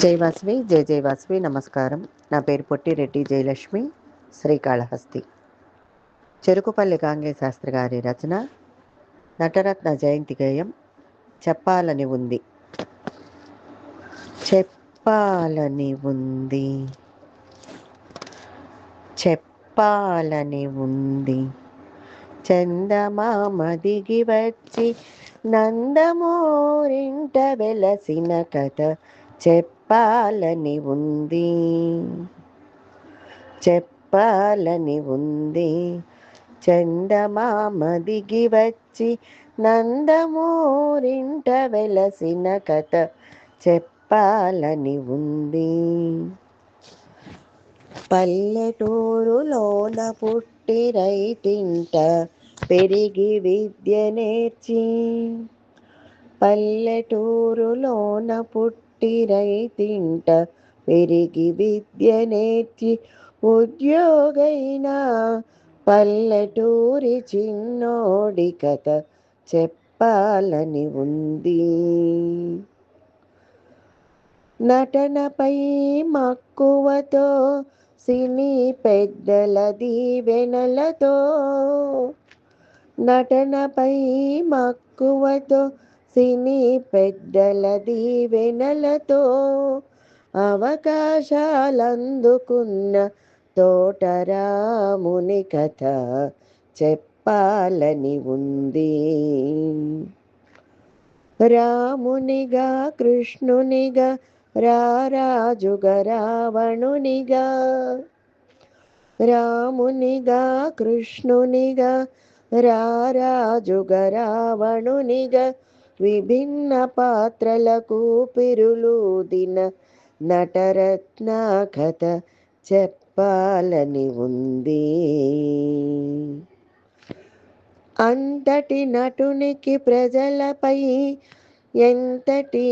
జై వాసవి జై జై వాసవి. నమస్కారం. నా పేరు పొట్టిరెడ్డి జయలక్ష్మి, శ్రీకాళహస్తి. చెరుకుపల్లి కాంగే శాస్త్రి గారి రచన నటరత్న జయంతి గేయం. చెప్పాలని ఉంది, చెప్పాలని ఉంది, చెప్పాలని ఉంది, చందమామ దిగి వచ్చి నందమూరింట వెలసిన కథ చెప్పాలని ఉంది, చెప్పాలని ఉంది. చందమామ దిగి వచ్చి నందమూరింట వెలసిన కథ చెప్పాలని ఉంది. పల్లెటూరులోన పుట్టి రైతింట పెరిగి విద్య నేర్చి, పల్లెటూరులోన పుట్టి రైతింట పెరిగి విద్య నేర్చి ఉద్యోగైనా పల్లెటూరి చిన్నోడి కథ చెప్పాలని ఉంది. నటనపై మక్కువతో సినీ పెద్దల దీవెనలతో, నటనపై మక్కువతో సినీ పెద్దల దీవెనలతో అవకాశాలందుకున్న తోటరాముని కథ చెప్పాలని ఉంది. రామునిగా కృష్ణునిగా రారాజుగా రావణునిగా, రామునిగా కృష్ణునిగా రారాజుగా రావణునిగా విభిన్న పాత్రలకు పిరులూదిన నటరత్న కథ చెప్పాలని ఉంది. అంతటి నటునికి ప్రజలపై ఎంతటి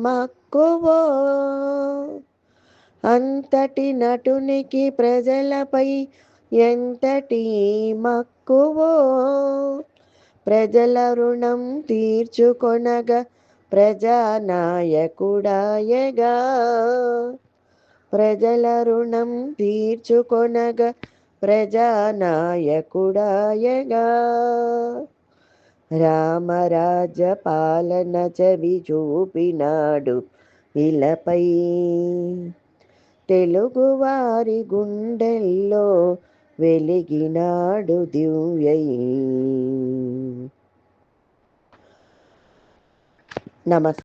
మక్కువో, అంతటి నటునికి ప్రజలపై ఎంతటి మక్కువో, ప్రజల రుణం తీర్చుకొనగా ప్రజానాయకుడాయగా, ప్రజల రుణం తీర్చుకొనగా ప్రజానాయకుడాయగా, రామరాజ్య పాలన చవి చూపినాడు ఇలపై, తెలుగువారి గుండెల్లో వెలిగినాడు దివ్యై. నమస్కారం.